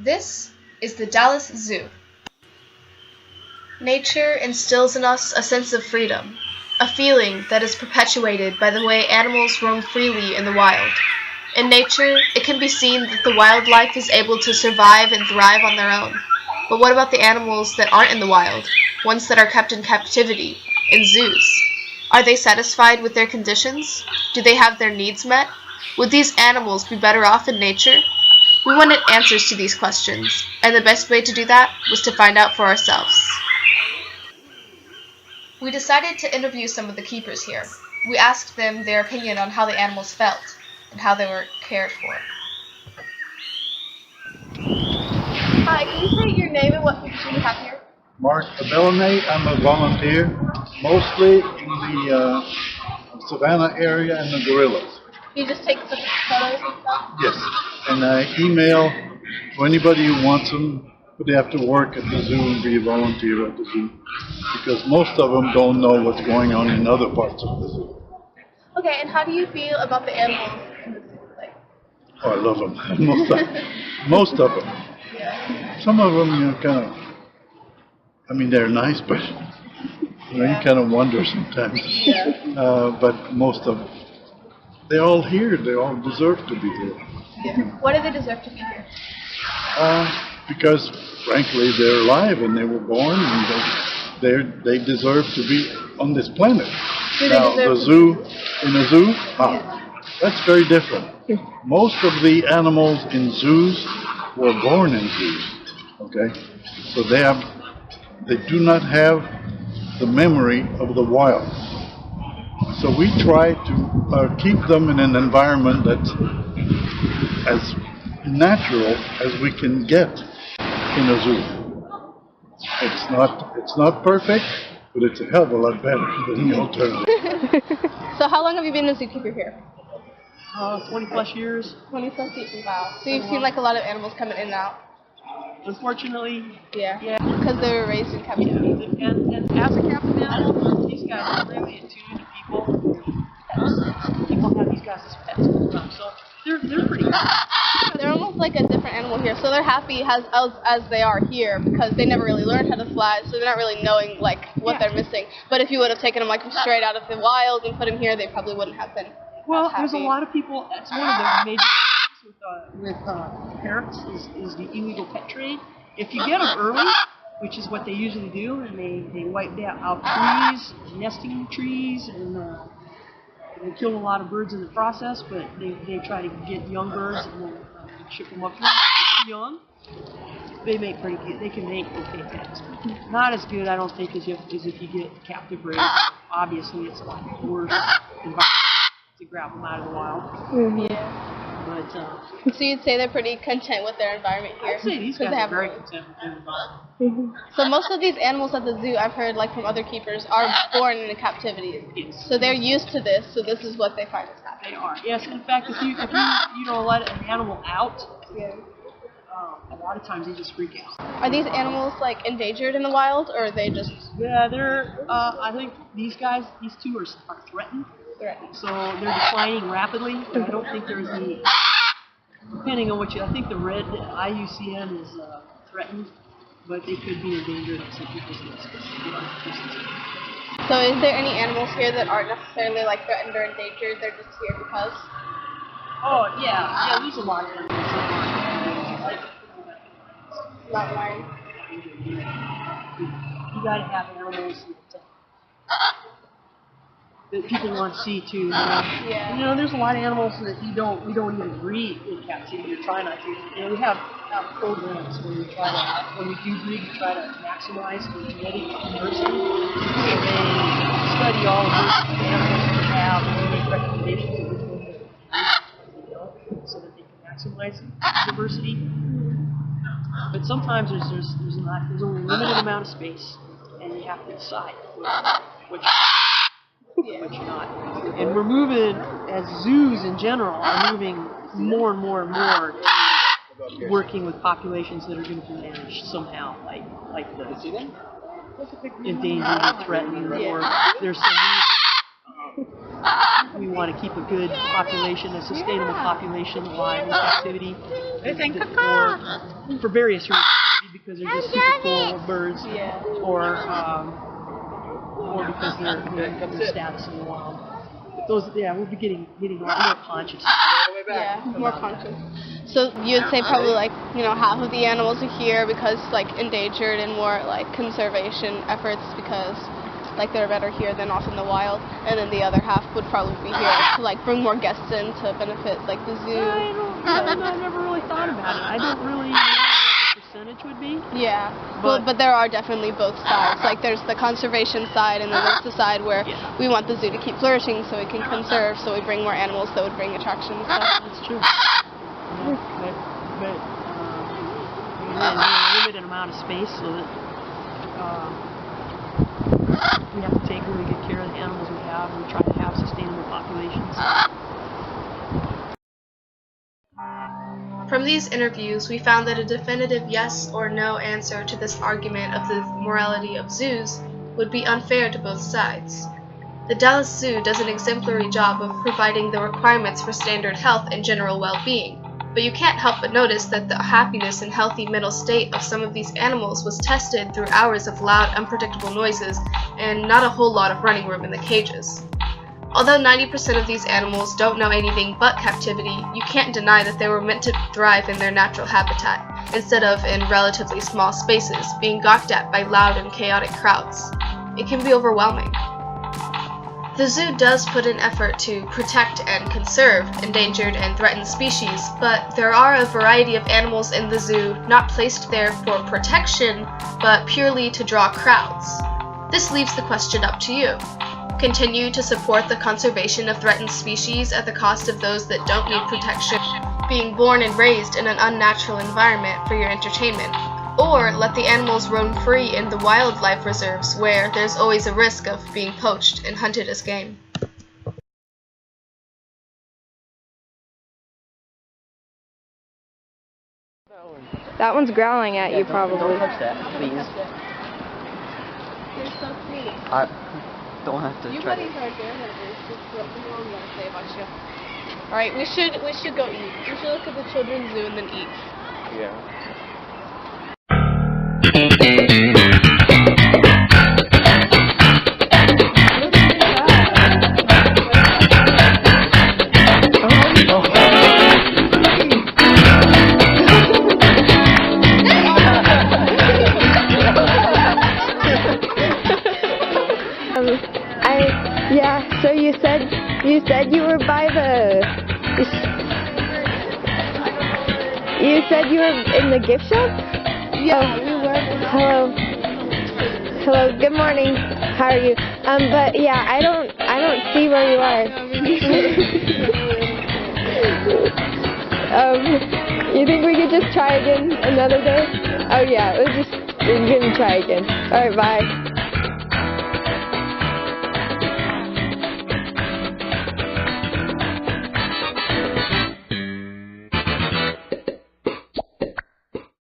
This is the Dallas Zoo. Nature instills in us a sense of freedom, a feeling that is perpetuated by the way animals roam freely in the wild. In nature, it can be seen that the wildlife is able to survive and thrive on their own. But what about the animals that aren't in the wild, ones that are kept in captivity, in zoos? Are they satisfied with their conditions? Do they have their needs met? Would these animals be better off in nature? We wanted answers to these questions, and the best way to do that was to find out for ourselves. We decided to interview some of the keepers here. We asked them their opinion on how the animals felt and how they were cared for. Hi, can you say your name and what position you have here? Mark Abellane. I'm a volunteer, mostly in the Savannah area and the gorillas. You just take some photos and stuff? Yes, and I email to anybody who wants them, but they have to work at the zoo and be a volunteer at the zoo, because most of them don't know what's going on in other parts of the zoo. Okay, and how do you feel about the animals in the zoo? Oh, I love them. Most of them. Yeah. Some of them, kind of, they're nice, but you kind of wonder sometimes. Yeah. But most of them, they're all here. They all deserve to be here. Yeah. Why do they deserve to be here? Because, frankly, they're alive and they were born, and they deserve to be on this planet. Now, the zoo, in a zoo, that's very different. Most of the animals in zoos were born in zoos. Okay, so they do not have the memory of the wild. So we try to keep them in an environment that's as natural as we can get in a zoo. It's not perfect, but it's a hell of a lot better than the alternative. So how long have you been a zookeeper here? 20 plus years. 20 plus years. Wow. So you've seen like a lot of animals coming in and out. Unfortunately. Yeah. Yeah. Because they were raised in captivity. And as a captive animal, these guys are really attuned to people. People have these guys as pets all the time, so they're pretty good. They're almost like a different animal here, so they're happy as they are here because they never really learned how to fly, so they're not really knowing like what they're missing. But if you would have taken them like straight out of the wild and put them here, they probably wouldn't have been. Well, there's a lot of people. That's one of the major things with parrots is the illegal pet trade. If you get them early, which is what they usually do, and they wipe out trees, nesting trees, and they kill a lot of birds in the process. But they try to get young birds and then ship them up young. They make pretty good. They can make okay pets. Not as good, I don't think, as if you get captive raised. Obviously, it's a lot worse to grab them out of the wild. Mm-hmm. Yeah. But so you'd say they're pretty content with their environment here? I'd say these guys are very content with their environment. Mm-hmm. So most of these animals at the zoo, I've heard like from other keepers, are born in captivity. Yes. So they're used to this. So this is what they find is happening. They are. Yes. In fact, if you let an animal out, a lot of times they just freak out. Are these animals like endangered in the wild, or are they just? Yeah, they're. I think these two are threatened. So they're declining rapidly. But I don't think there's any. Depending on I think the red IUCN is threatened, but they could be endangered in some people's lists. So is there any animals here that aren't necessarily like threatened or endangered? They're just here because? Oh yeah. There's a lot of animals that aren't. Not mine. You gotta have animals that people want to see too. Yeah. There's a lot of animals that we don't even breed in captivity or try not to. We have programs where when we do breed, we try to maximize the genetic diversity. So they study all of the animals we have and make recommendations of which ones they don't, so that they can maximize diversity. But sometimes there's only a limited amount of space, and you have to decide which not. And we're moving, as zoos in general, are moving more and more and more to working with populations that are going to be managed somehow, like the endangered or threatened, or there's some reason we want to keep a good population, a sustainable population alive in captivity for various reasons. Maybe because they're just super cool birds, or because their status in the wild. But those, we'll be getting more conscious. Yeah, more conscious. So you would say probably like, half of the animals are here because like endangered and more like conservation efforts because like they're better here than off in the wild, and then the other half would probably be here to like bring more guests in to benefit like the zoo. I never really thought about it. I don't really know what the percentage would be. Yeah, but there are definitely both sides. Like there's the conservation side, and then there's the side where we want the zoo to keep flourishing so it can conserve, so we bring more animals that would bring attractions. That's true. But we have a limited amount of space, so that we have to take really good care of the animals we have and try to have sustainable populations. From these interviews, we found that a definitive yes or no answer to this argument of the morality of zoos would be unfair to both sides. The Dallas Zoo does an exemplary job of providing the requirements for standard health and general well-being, but you can't help but notice that the happiness and healthy mental state of some of these animals was tested through hours of loud, unpredictable noises and not a whole lot of running room in the cages. Although 90% of these animals don't know anything but captivity, you can't deny that they were meant to thrive in their natural habitat, instead of in relatively small spaces, being gawked at by loud and chaotic crowds. It can be overwhelming. The zoo does put an effort to protect and conserve endangered and threatened species, but there are a variety of animals in the zoo not placed there for protection, but purely to draw crowds. This leaves the question up to you. Continue to support the conservation of threatened species at the cost of those that don't need protection, being born and raised in an unnatural environment for your entertainment, or let the animals roam free in the wildlife reserves where there's always a risk of being poached and hunted as game. That one's growling at you, probably. Don't touch that, please. You're so sweet. I don't have to You try buddies are good at this. Just what the world want to say about you. Alright, we should go eat. We should look at the children's zoo and then eat. Yeah. So you said you were by the. You said you were in the gift shop? Yeah, we were. Hello. Good morning. How are you? But yeah, I don't see where you are. You think we could just try again another day? Oh yeah, we're gonna try again. All right, bye.